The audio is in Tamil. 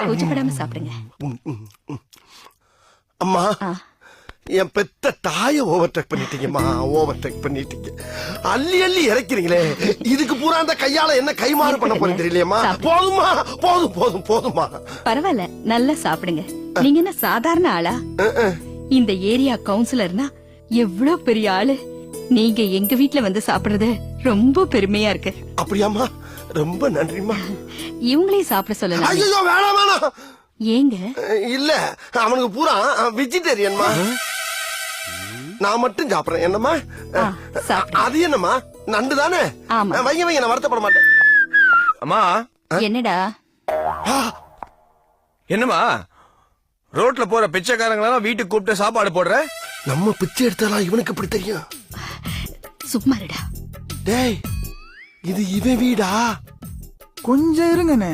கூச்சப்படாம சாப்பிடுங்க. அம்மா, என் பெத்த தாய ஓவர்டேக் பண்ணிட்டீங்கம்மா, ஓவர்டேக் பண்ணிட்டீங்க. அள்ளி அள்ளி இறக்கிறீங்களே, இதுக்கு பூரா அந்த கையால என்ன கைமாறு பண்ண போறேன் தெரியலையம்மா. போதுமா, போதும் போதும் போதுமா. பரவாயில்ல, நல்லா சாப்பிடுங்க. நீங்க என்ன சாதாரண ஆளா? இந்த ஏரியா கவுன்சிலர்னா எவ்வளவு பெரிய ஆளு. நீங்க எங்க வீட்ல வந்து சாப்பிடுறது ரொம்ப பெருமையா இருக்கு. அப்படியாம்மா, ரொம்ப நன்றிம்மா. இவங்களையும் சாப்பிட சொல்லலாம். ஐயோ வேணாம் வேணாம். ஏங்க? இல்ல, அவனுக்கு பூரா வெஜிடேரியன்மா. நான் மட்டும் சாப்பிடுறேன். என்னம்மா அது? என்னம்மா நண்டு தானே? வைங்க வைங்க, நான் வருத்தப்பட மாட்டேன். அம்மா. என்னடா? என்னம்மா ரோட்ல போற பிச்சைக்காரங்களெல்லாம் வீட்டுக்கு கூப்பிட்டு சாப்பாடு போடுற? நம்ம பிச்சை எடுத்தாலாம் இவனுக்கு எப்படி தெரியும்? சும்மாடா. டேய், இது இவன் வீடா? கொஞ்சம் இருங்கண்ணே.